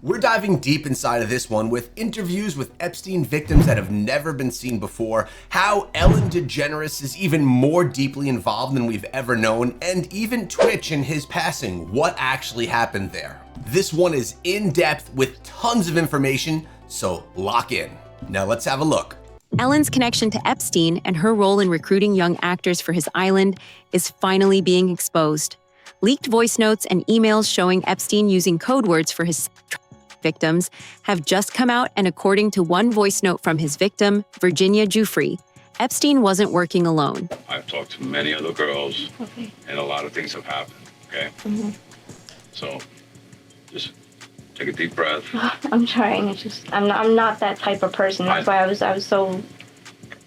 We're diving deep inside of this one with interviews with Epstein victims that have never been seen before, how Ellen DeGeneres is even more deeply involved than we've ever known, and even Twitch and his passing, what actually happened there. This one is in depth with tons of information, so lock in. Now let's have a look. Ellen's connection to Epstein and her role in recruiting young actors for his island is finally being exposed. Leaked voice notes and emails showing Epstein using code words for his victims have just come out, and according to one voice note from his victim, Virginia Giuffre, Epstein wasn't working alone. I've talked to many other girls, and a lot of things have happened, okay? So, just take a deep breath. I'm trying. It's just I'm not that type of person. That's why I was so.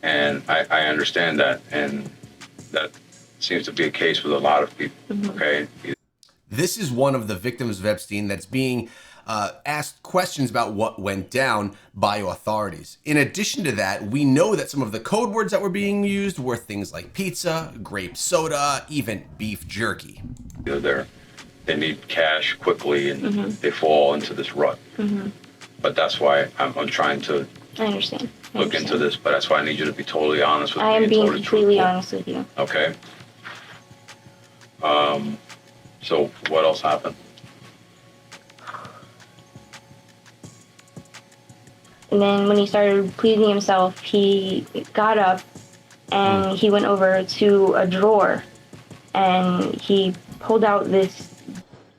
And I understand that, and that seems to be a case with a lot of people. Okay. This is one of the victims of Epstein that's being asked questions about what went down by authorities. In addition to that, we know that some of the code words that were being used were things like pizza, grape soda, even beef jerky. They need cash quickly, and they fall into this rut. But that's why I'm trying to look into this. But that's why I need you to be totally honest with me. I am being totally completely truthful. honest with you. Okay. So what else happened? And then when he started pleasing himself, he got up and he went over to a drawer and he pulled out this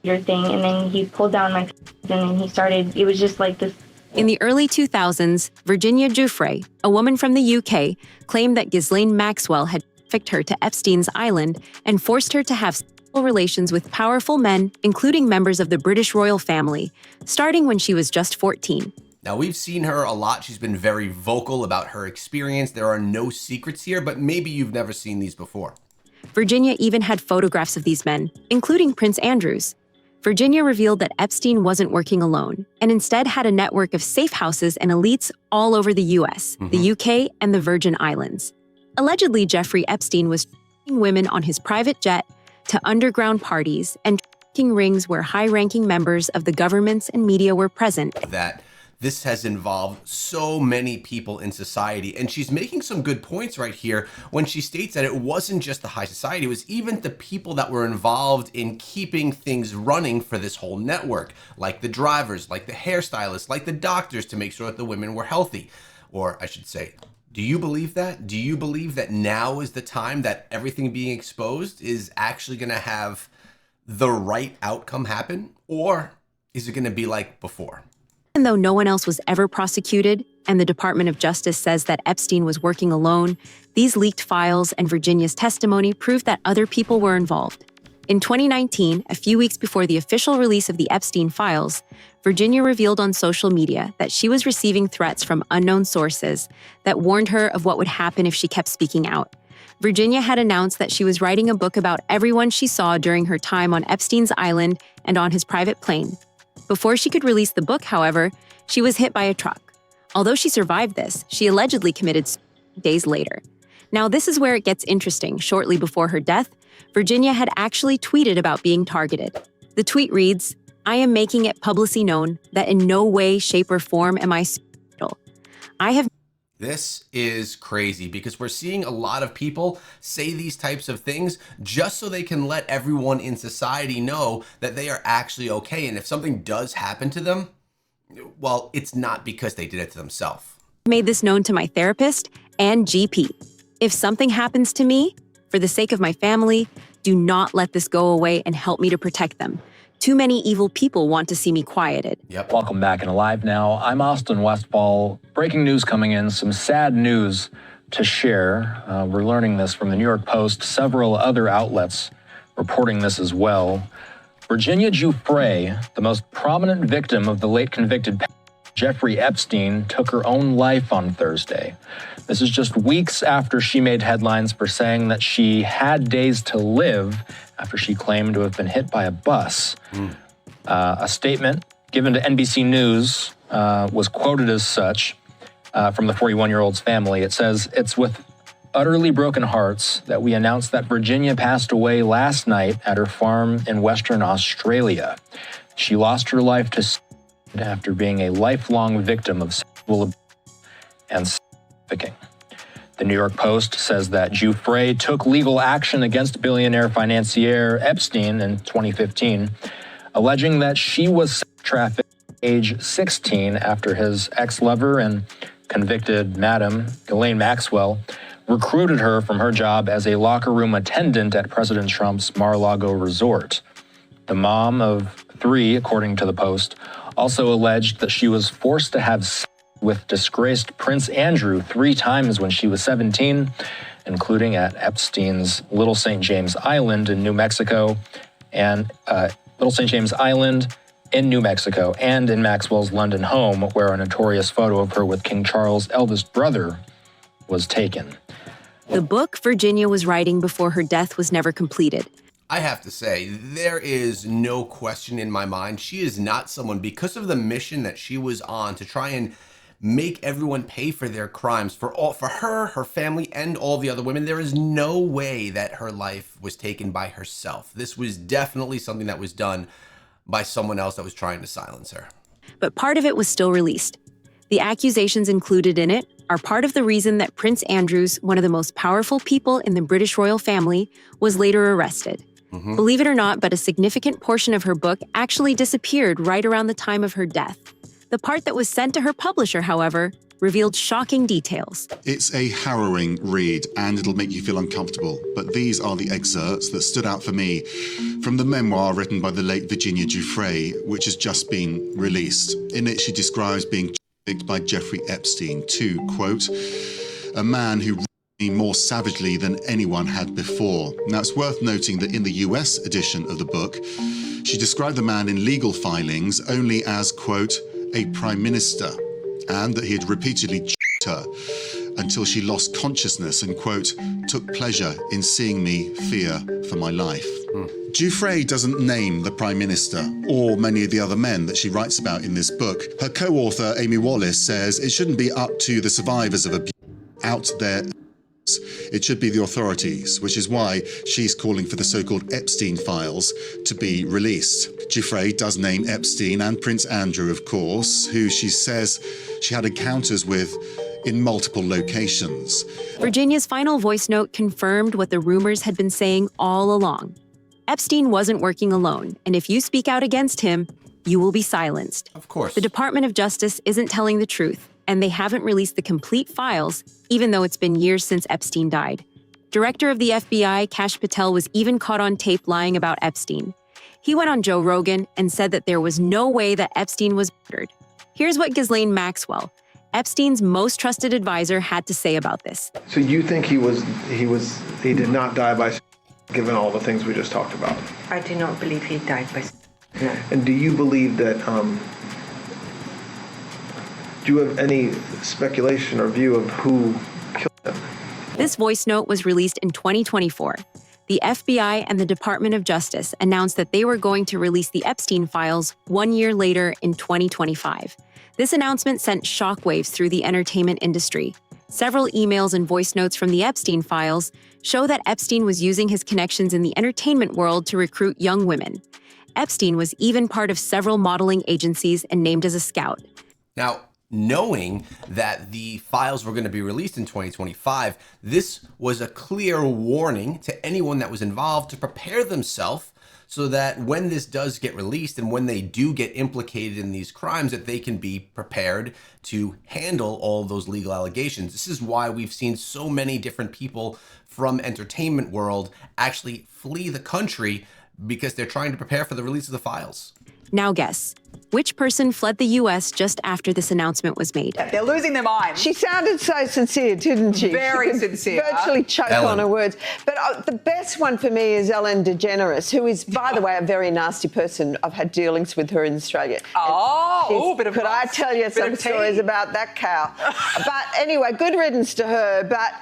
thing, and then he pulled down my and then he started, it was just like this. In the early 2000s, Virginia Giuffre, a woman from the UK, claimed that Ghislaine Maxwell had trafficked her to Epstein's island and forced her to have sexual relations with powerful men, including members of the British royal family, starting when she was just 14. Now, we've seen her a lot. She's been very vocal about her experience. There are no secrets here, but maybe you've never seen these before. Virginia even had photographs of these men, including Prince Andrew's. Virginia revealed that Epstein wasn't working alone, and instead had a network of safe houses and elites all over the US, the UK, and the Virgin Islands. Allegedly, Jeffrey Epstein was taking women on his private jet to underground parties and trafficking rings where high-ranking members of the governments and media were present. That this has involved so many people in society, and she's making some good points right here when she states that it wasn't just the high society, it was even the people that were involved in keeping things running for this whole network, like the drivers, like the hairstylists, like the doctors, to make sure that the women were healthy. Or I should say, do you believe that? Do you believe that now is the time that everything being exposed is actually going to have the right outcome happen? Or is it going to be like before? Even though no one else was ever prosecuted, and the Department of Justice says that Epstein was working alone, these leaked files and Virginia's testimony prove that other people were involved. In 2019, a few weeks before the official release of the Epstein files, Virginia revealed on social media that she was receiving threats from unknown sources that warned her of what would happen if she kept speaking out. Virginia had announced that she was writing a book about everyone she saw during her time on Epstein's island and on his private plane. Before she could release the book, however, she was hit by a truck. Although she survived this, she allegedly committed suicide days later. Now, this is where it gets interesting. Shortly before her death, Virginia had actually tweeted about being targeted. The tweet reads, "I am making it publicly known that in no way, shape, or form am I suicidal. I have..." This is crazy because we're seeing a lot of people say these types of things just so they can let everyone in society know that they are actually okay. And if something does happen to them, well, it's not because they did it to themselves. Made this known to my therapist and GP. If something happens to me, for the sake of my family, do not let this go away and help me to protect them. Too many evil people want to see me quieted. Yep. Welcome back and Alive Now. I'm Austin Westfall. Breaking news coming in, some sad news to share. We're learning this from the New York Post, several other outlets reporting this as well. Virginia Giuffre, the most prominent victim of the late convicted Jeffrey Epstein, took her own life on Thursday. This is just weeks after she made headlines for saying that she had days to live after she claimed to have been hit by a bus. A statement given to NBC News was quoted as such from the 41-year-old's family. It says, "It's with utterly broken hearts that we announce that Virginia passed away last night at her farm in Western Australia. She lost her life to after being a lifelong victim of sexual abuse and trafficking. The New York Post says that Giuffre took legal action against billionaire financier Epstein in 2015, alleging that she was sex trafficked at age 16 after his ex-lover and convicted madam, Ghislaine Maxwell, recruited her from her job as a locker room attendant at President Trump's Mar-a-Lago resort. The mom of 3, according to the Post, also alleged that she was forced to have sex with disgraced Prince Andrew 3 times when she was 17, including at Epstein's Little St. James Island in New Mexico, and Little St. James Island in New Mexico, and in Maxwell's London home, where a notorious photo of her with King Charles' eldest brother was taken. The book Virginia was writing before her death was never completed. I have to say, there is no question in my mind. She is not someone, because of the mission that she was on to try and make everyone pay for their crimes, for her, her family, and all the other women. There is no way that her life was taken by herself. This was definitely something that was done by someone else that was trying to silence her. But part of it was still released. The accusations included in it are part of the reason that Prince Andrews, one of the most powerful people in the British royal family, was later arrested. Believe it or not, but a significant portion of her book actually disappeared right around the time of her death. The part that was sent to her publisher, however, revealed shocking details. It's a harrowing read, and it'll make you feel uncomfortable, but these are the excerpts that stood out for me from the memoir written by the late Virginia Giuffre, which has just been released. In it, she describes being trafficked by Jeffrey Epstein to, quote, a man who raped me more savagely than anyone had before. Now, it's worth noting that in the US edition of the book, she described the man in legal filings only as, quote, a prime minister, and that he had repeatedly ch***ed her until she lost consciousness and, quote, took pleasure in seeing me fear for my life. Giuffre doesn't name the Prime Minister or many of the other men that she writes about in this book. Her co-author, Amy Wallace, says it shouldn't be up to the survivors of abuse out there. It should be the authorities, which is why she's calling for the so-called Epstein files to be released. Giuffre does name Epstein and Prince Andrew, of course, who she says she had encounters with in multiple locations. Virginia's final voice note confirmed what the rumors had been saying all along. Epstein wasn't working alone, and if you speak out against him, you will be silenced. Of course. The Department of Justice isn't telling the truth, and they haven't released the complete files, even though it's been years since Epstein died. Director of the FBI, Kash Patel, was even caught on tape lying about Epstein. He went on Joe Rogan and said that there was no way that Epstein was murdered. Here's what Ghislaine Maxwell, Epstein's most trusted advisor, had to say about this. So you think he did not die by, given all the things we just talked about? I do not believe he died by. No. And do you believe that, do you have any speculation or view of who killed him? This voice note was released in 2024. The FBI and the Department of Justice announced that they were going to release the Epstein files 1 year later in 2025. This announcement sent shockwaves through the entertainment industry. Several emails and voice notes from the Epstein files show that Epstein was using his connections in the entertainment world to recruit young women. Epstein was even part of several modeling agencies and named as a scout. Now, knowing that the files were going to be released in 2025, this was a clear warning to anyone that was involved to prepare themselves so that when this does get released and when they do get implicated in these crimes, that they can be prepared to handle all of those legal allegations. This is why we've seen so many different people from entertainment world actually flee the country, because they're trying to prepare for the release of the files. Now guess, which person fled the U.S. just after this announcement was made? They're losing their minds. She sounded so sincere, didn't she? Very She could sincere. Virtually choke on her words. But the best one for me is Ellen DeGeneres, who is, by the way, a very nasty person. I've had dealings with her in Australia. Could I tell you some stories about that cow? But anyway, good riddance to her. But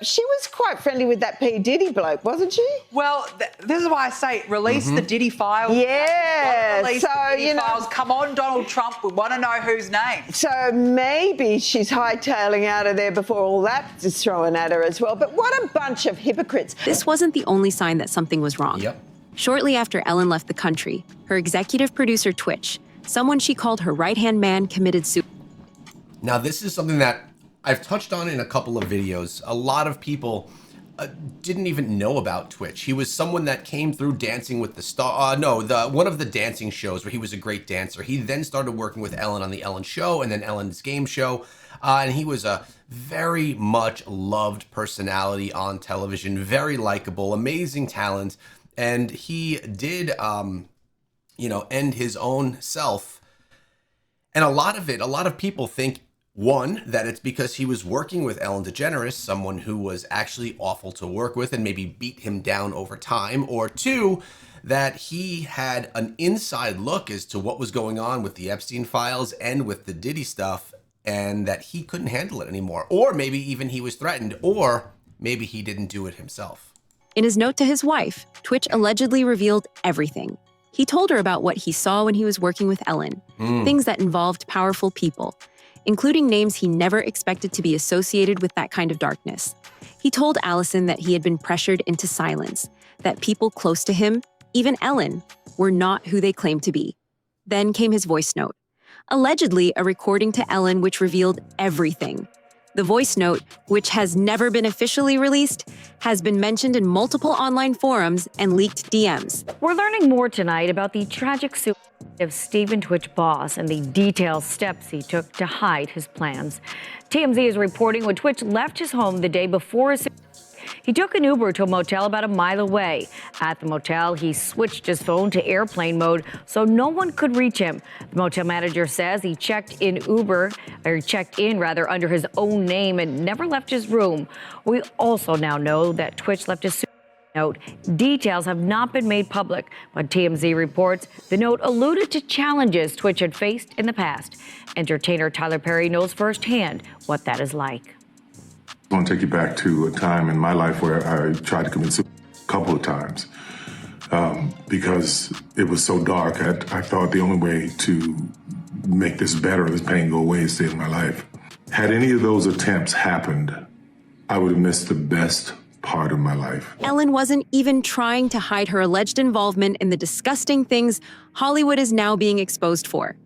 she was quite friendly with that P. Diddy bloke, wasn't she? Well, this is why I say release the Diddy files. Yeah. Release the Diddy files. Come on, Donald Trump. We want to know whose name. So maybe she's hightailing out of there before all that is thrown at her as well. But what a bunch of hypocrites. This wasn't the only sign that something was wrong. Yep. Shortly after Ellen left the country, her executive producer, Twitch, someone she called her right-hand man committed suicide. Now, this is something that I've touched on in a couple of videos. A lot of people didn't even know about Twitch. He was someone that came through Dancing with the Star. One of the dancing shows where he was a great dancer. He then started working with Ellen on the Ellen Show and then Ellen's Game Show. And he was a very much loved personality on television, very likable, amazing talent. And he did, end his own self. And a lot of people think, one, that it's because he was working with Ellen DeGeneres, someone who was actually awful to work with and maybe beat him down over time. Or two, that he had an inside look as to what was going on with the Epstein files and with the Diddy stuff, and that he couldn't handle it anymore. Or maybe even he was threatened, or maybe he didn't do it himself. In his note to his wife, Twitch allegedly revealed everything. He told her about what he saw when he was working with Ellen, things that involved powerful people, including names he never expected to be associated with that kind of darkness. He told Allison that he had been pressured into silence, that people close to him, even Ellen, were not who they claimed to be. Then came his voice note, allegedly a recording to Ellen which revealed everything. The voice note, which has never been officially released, has been mentioned in multiple online forums and leaked DMs. We're learning more tonight about the tragic suicide of Stephen Twitch boss and the detailed steps he took to hide his plans. TMZ is reporting when Twitch left his home the day before his he took an Uber to a motel about a mile away. At the motel, he switched his phone to airplane mode so no one could reach him. The motel manager says he checked in under his own name and never left his room. We also now know that Twitch left his note. Details have not been made public, but TMZ reports the note alluded to challenges Twitch had faced in the past. Entertainer Tyler Perry knows firsthand what that is like. I want to take you back to a time in my life where I tried to commit suicide a couple of times because it was so dark. I thought the only way to make this better, this pain go away, is to end my life. Had any of those attempts happened, I would have missed the best part of my life. Ellen wasn't even trying to hide her alleged involvement in the disgusting things Hollywood is now being exposed for.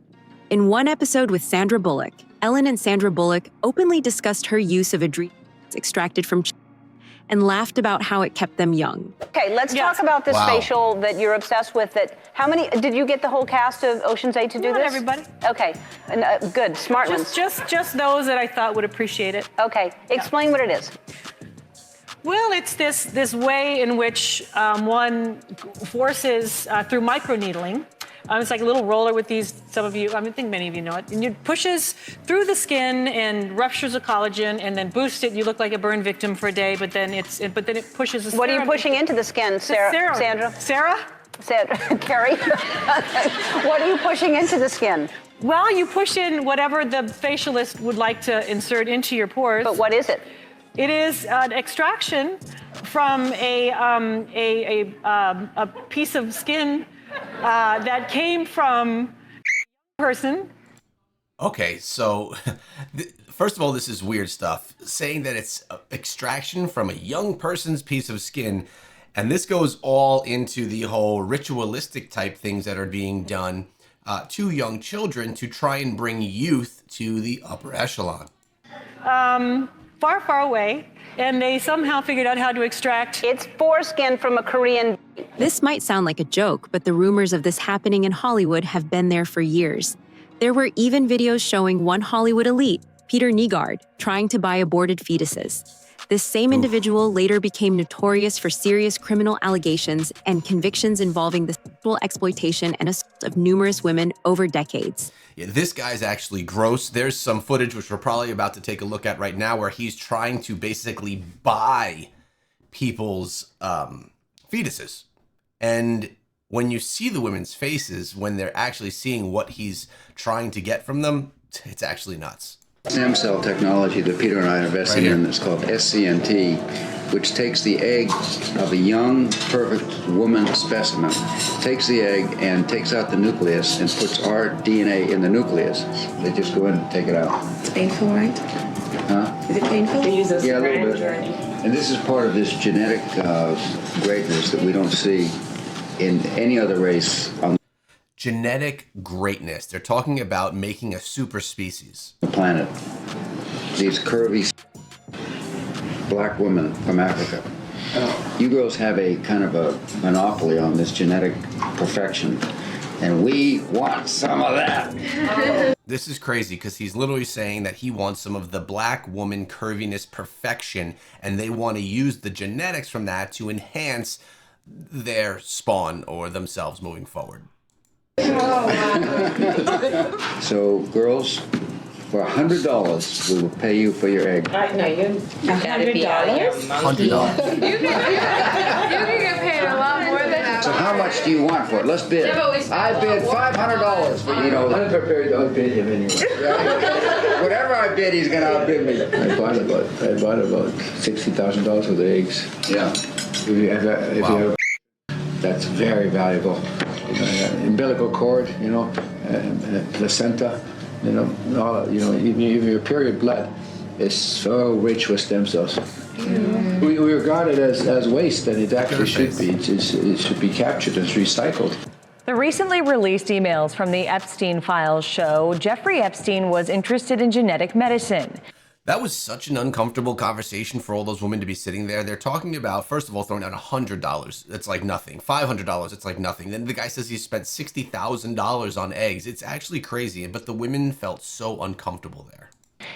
In one episode with Sandra Bullock, Ellen and Sandra Bullock openly discussed her use of adrenals extracted from and laughed about how it kept them young. Okay, let's talk about this facial that you're obsessed with. How many, did you get the whole cast of Ocean's 8 to do this? Not everybody. Okay, good, smart ones. Just those that I thought would appreciate it. Okay, explain what it is. Well, it's this way in which one forces through microneedling. It's like a little roller with these, I think many of you know it, and it pushes through the skin and ruptures the collagen and then boosts it. You look like a burn victim for a day, but then it pushes the What are you pushing into the skin, Sandra? Sarah? Carrie? What are you pushing into the skin? Well, you push in whatever the facialist would like to insert into your pores. But what is it? It is an extraction from a piece of skin that came from a person. Okay, so first of all, this is weird stuff. Saying that it's extraction from a young person's piece of skin, and this goes all into the whole ritualistic type things that are being done to young children to try and bring youth to the upper echelon. Far, far away, and they somehow figured out how to extract. It's foreskin from a Korean. This might sound like a joke, but the rumors of this happening in Hollywood have been there for years. There were even videos showing one Hollywood elite, Peter Nygard, trying to buy aborted fetuses. This same individual later became notorious for serious criminal allegations and convictions involving the sexual exploitation and assault of numerous women over decades. Yeah, this guy's actually gross. There's some footage, which we're probably about to take a look at right now, where he's trying to basically buy people's fetuses. And when you see the women's faces, when they're actually seeing what he's trying to get from them, it's actually nuts. Stem cell technology that Peter and I are investing in is called SCNT, which takes the egg of a young, perfect woman specimen, takes the egg and takes out the nucleus and puts our DNA in the nucleus. They just go in and take it out. It's painful, right? Huh? Is it painful? They use this, yeah, a little bit. And this is part of this genetic greatness that we don't see in any other race on genetic greatness. They're talking about making a super species. The planet. These curvy black women from Africa. You girls have a kind of a monopoly on this genetic perfection, and we want some of that. This is crazy because he's literally saying that he wants some of the black woman curviness perfection, and they want to use the genetics from that to enhance their spawn or themselves moving forward. So, girls, for $100, we will pay you for your egg. No, you gotta be out of your monkey. $100. You can get paid a lot more than that. So how much do you want for it? Let's bid. I bid $500 for, you know. I'm prepared to outbid him anyway. Whatever I bid, he's going to outbid me. I bought about $60,000 worth of eggs. Yeah. If you have, that's very valuable. Umbilical cord, placenta, even your period blood is so rich with stem cells. We regard it as waste, and it actually should be. It should be captured and recycled. The recently released emails from the Epstein files show Jeffrey Epstein was interested in genetic medicine. That was such an uncomfortable conversation for all those women to be sitting there. They're talking about, first of all, throwing out $100. It's like nothing. $500. It's like nothing. Then the guy says he spent $60,000 on eggs. It's actually crazy. But the women felt so uncomfortable there.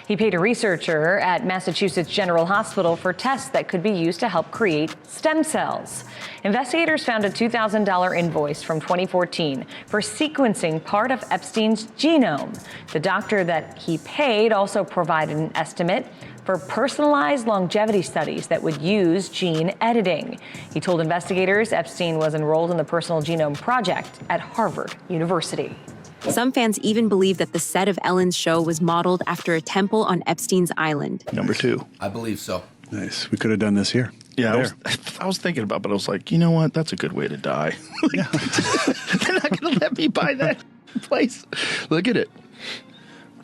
He paid a researcher at Massachusetts General Hospital for tests that could be used to help create stem cells. Investigators found a $2,000 invoice from 2014 for sequencing part of Epstein's genome. The doctor that he paid also provided an estimate for personalized longevity studies that would use gene editing. He told investigators Epstein was enrolled in the Personal Genome Project at Harvard University. Some fans even believe that the set of Ellen's show was modeled after a temple on Epstein's island. Number 2. I believe so. Nice. We could have done this here. Yeah, I was thinking about it, but I was like, you know what? That's a good way to die. They're not going to let me buy that place. Look at it.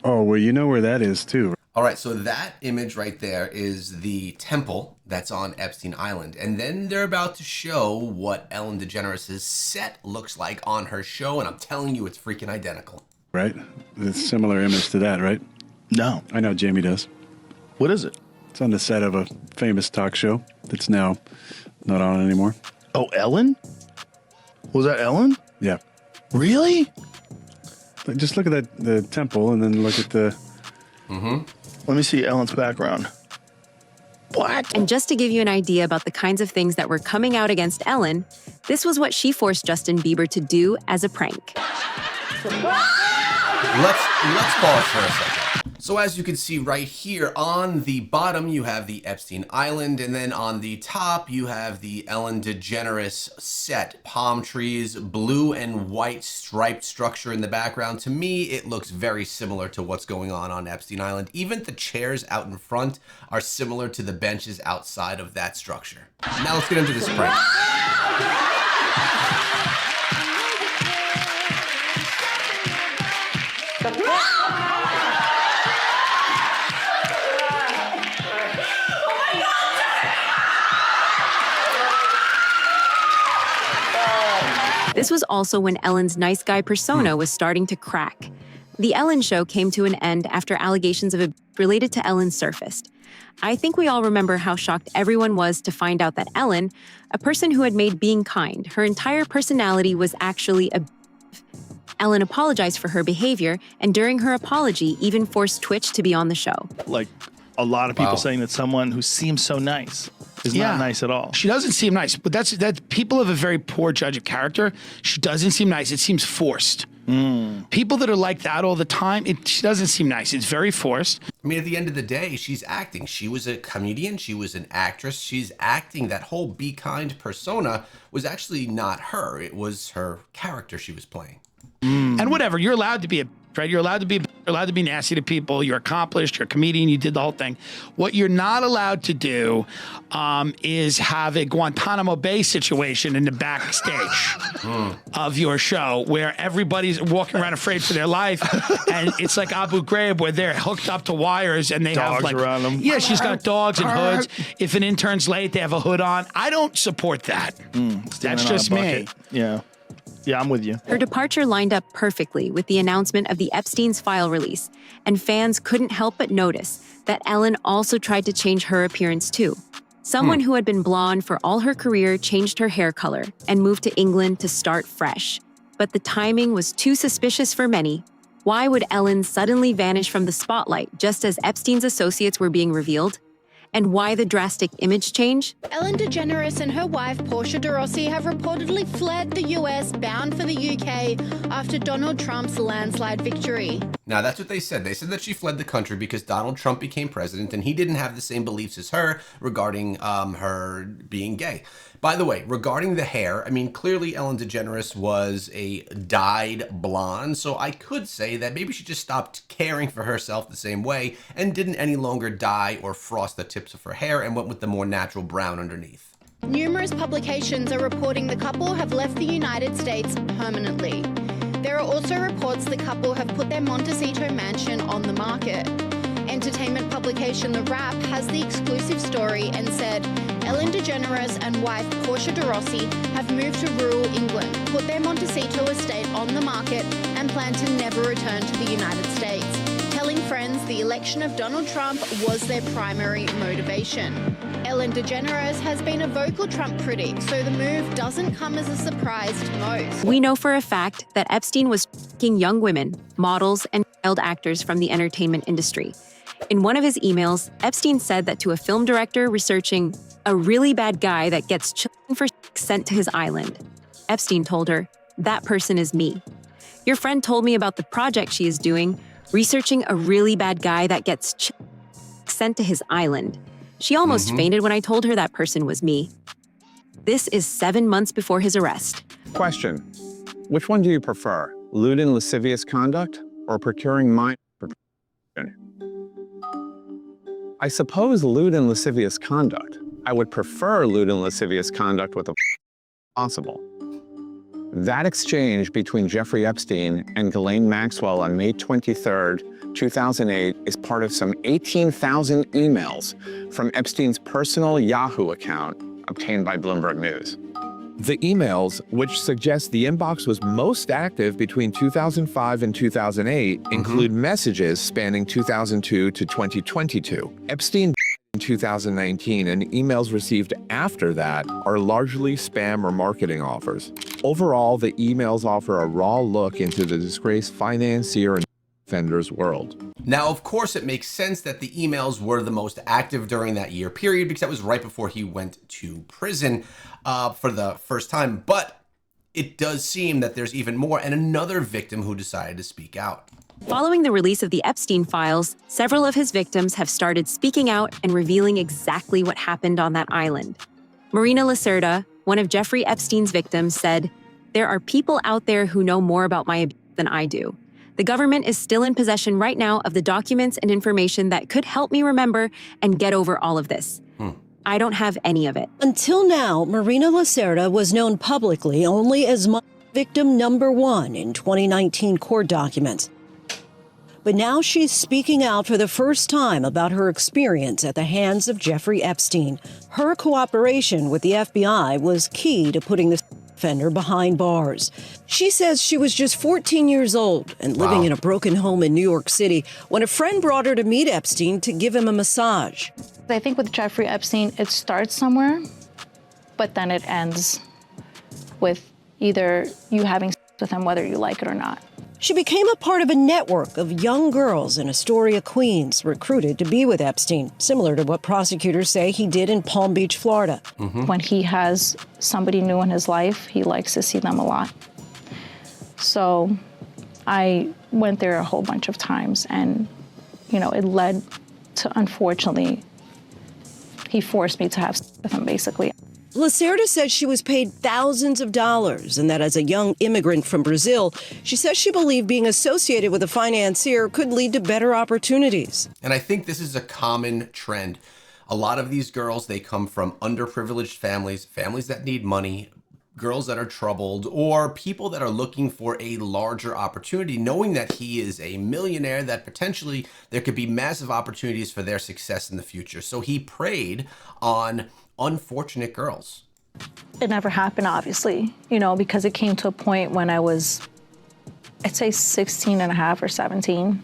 Oh, well, you know where that is, too. All right, so that image right there is the temple that's on Epstein Island. And then they're about to show what Ellen DeGeneres' set looks like on her show, and I'm telling you, it's freaking identical. Right? It's a similar image to that, right? No. I know Jamie does. What is it? It's on the set of a famous talk show that's now not on anymore. Oh, Ellen? Was that Ellen? Yeah. Really? Just look at the temple and then look at the... Let me see Ellen's background. What? And just to give you an idea about the kinds of things that were coming out against Ellen, this was what she forced Justin Bieber to do as a prank. Let's pause for a second. So as you can see right here, on the bottom you have the Epstein Island, and then on the top you have the Ellen DeGeneres set. Palm trees, blue and white striped structure in the background. To me, it looks very similar to what's going on Epstein Island. Even the chairs out in front are similar to the benches outside of that structure. Now let's get into this prank. This was also when Ellen's nice guy persona was starting to crack. The Ellen Show came to an end after allegations of abuse related to Ellen surfaced. I think we all remember how shocked everyone was to find out that Ellen, a person who had made being kind her entire personality, was actually abusive. Ellen apologized for her behavior, and during her apology, even forced Twitch to be on the show. Like a lot of people saying that someone who seems so nice is not nice at all. She doesn't seem nice, but that's people have a very poor judge of character. She doesn't seem nice. It seems forced. People that are like that all the time, she doesn't seem nice. It's very forced. I mean, at the end of the day, she's acting. She was a comedian. She was an actress. She's acting. That whole be kind persona was actually not her. It was her character she was playing. And whatever, you're allowed to be a right? You're allowed to be nasty to people. You're accomplished. You're a comedian. You did the whole thing. What you're not allowed to do is have a Guantanamo Bay situation in the backstage of your show where everybody's walking around afraid for their life, and it's like Abu Ghraib where they're hooked up to wires and they Dogs have like around them. Yeah, she's got dogs and hoods. If an intern's late, they have a hood on. I don't support that. That's just me. Yeah. Yeah, I'm with you. Her departure lined up perfectly with the announcement of the Epstein's file release, and fans couldn't help but notice that Ellen also tried to change her appearance too. Someone who had been blonde for all her career changed her hair color and moved to England to start fresh. But the timing was too suspicious for many. Why would Ellen suddenly vanish from the spotlight just as Epstein's associates were being revealed? And why the drastic image change? Ellen DeGeneres and her wife, Portia de Rossi, have reportedly fled the US, bound for the UK, after Donald Trump's landslide victory. Now, that's what they said. They said that she fled the country because Donald Trump became president and he didn't have the same beliefs as her regarding her being gay. By the way, regarding the hair, I mean, clearly Ellen DeGeneres was a dyed blonde, so I could say that maybe she just stopped caring for herself the same way and didn't any longer dye or frost the tips of her hair and went with the more natural brown underneath. Numerous publications are reporting the couple have left the United States permanently. There are also reports the couple have put their Montecito mansion on the market. Entertainment publication The Wrap has the exclusive story and said Ellen DeGeneres and wife Portia de Rossi have moved to rural England, put their Montecito estate on the market, and plan to never return to the United States, telling friends the election of Donald Trump was their primary motivation. Ellen DeGeneres has been a vocal Trump critic, so the move doesn't come as a surprise to most. We know for a fact that Epstein was tracking young women, models, and child actors from the entertainment industry. In one of his emails, Epstein said that to a film director researching a really bad guy that gets children for sex sent to his island. Epstein told her, "That person is me. Your friend told me about the project she is doing, researching a really bad guy that gets children sent to his island. She almost fainted when I told her that person was me." This is 7 months before his arrest. Question: which one do you prefer, lewd and lascivious conduct or procuring minors for prostitution? I suppose lewd and lascivious conduct. I would prefer lewd and lascivious conduct with a possible. That exchange between Jeffrey Epstein and Ghislaine Maxwell on May 23rd, 2008 is part of some 18,000 emails from Epstein's personal Yahoo account obtained by Bloomberg News. The emails, which suggest the inbox was most active between 2005 and 2008, include messages spanning 2002 to 2022. Epstein in 2019, and emails received after that are largely spam or marketing offers. Overall, the emails offer a raw look into the disgraced financier and offender's world. Now, of course, it makes sense that the emails were the most active during that year period because that was right before he went to prison for the first time. But it does seem that there's even more, and another victim who decided to speak out. Following the release of the Epstein files, several of his victims have started speaking out and revealing exactly what happened on that island. Marina Lacerda, one of Jeffrey Epstein's victims, said, "There are people out there who know more about my abuse than I do. The government is still in possession right now of the documents and information that could help me remember and get over all of this. I don't have any of it." Until now, Marina Lacerda was known publicly only as victim number 1 in 2019 court documents. But now she's speaking out for the first time about her experience at the hands of Jeffrey Epstein. Her cooperation with the FBI was key to putting the offender behind bars. She says she was just 14 years old and living in a broken home in New York City when a friend brought her to meet Epstein to give him a massage. I think with Jeffrey Epstein, it starts somewhere, but then it ends with either you having sex with him, whether you like it or not. She became a part of a network of young girls in Astoria, Queens, recruited to be with Epstein, similar to what prosecutors say he did in Palm Beach, Florida. When he has somebody new in his life, he likes to see them a lot. So I went there a whole bunch of times, and, you know, it led to, unfortunately, he forced me to have sex with him, basically. Lacerda says she was paid thousands of dollars and that as a young immigrant from Brazil, she says she believed being associated with a financier could lead to better opportunities. And I think this is a common trend. A lot of these girls, they come from underprivileged families, families that need money, girls that are troubled, or people that are looking for a larger opportunity, knowing that he is a millionaire, that potentially there could be massive opportunities for their success in the future. So he preyed on unfortunate girls. It never happened, obviously, you know, because it came to a point when I was, I'd say 16 and a half or 17.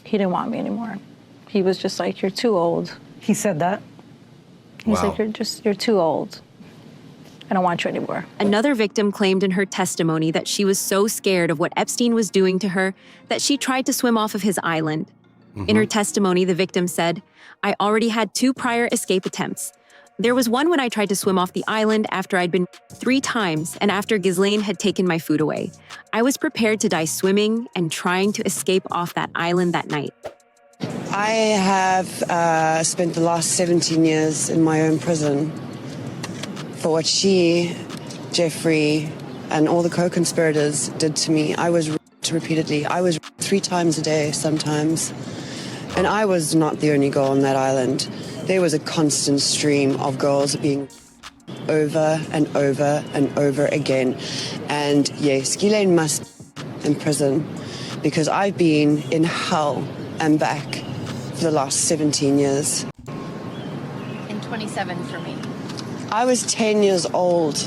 He didn't want me anymore. He was just like, you're too old. He said that? He's like, you're too old. I don't want you anymore. Another victim claimed in her testimony that she was so scared of what Epstein was doing to her that she tried to swim off of his island. In her testimony, the victim said, I already had 2 prior escape attempts. There was one when I tried to swim off the island after I'd been 3 times and after Ghislaine had taken my food away. I was prepared to die swimming and trying to escape off that island that night. I have spent the last 17 years in my own prison for what she, Jeffrey, and all the co-conspirators did to me. I was raped repeatedly. I was raped 3 times a day sometimes. And I was not the only girl on that island. There was a constant stream of girls being over and over and over again. And yes, Ghislaine must be in prison because I've been in hell and back for the last 17 years. And 27 for me. I was 10 years old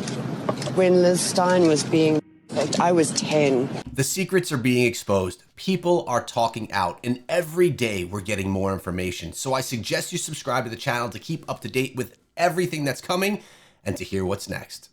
when Liz Stein was being raped. I was 10. The secrets are being exposed. People are talking out, and every day we're getting more information. So I suggest you subscribe to the channel to keep up to date with everything that's coming and to hear what's next.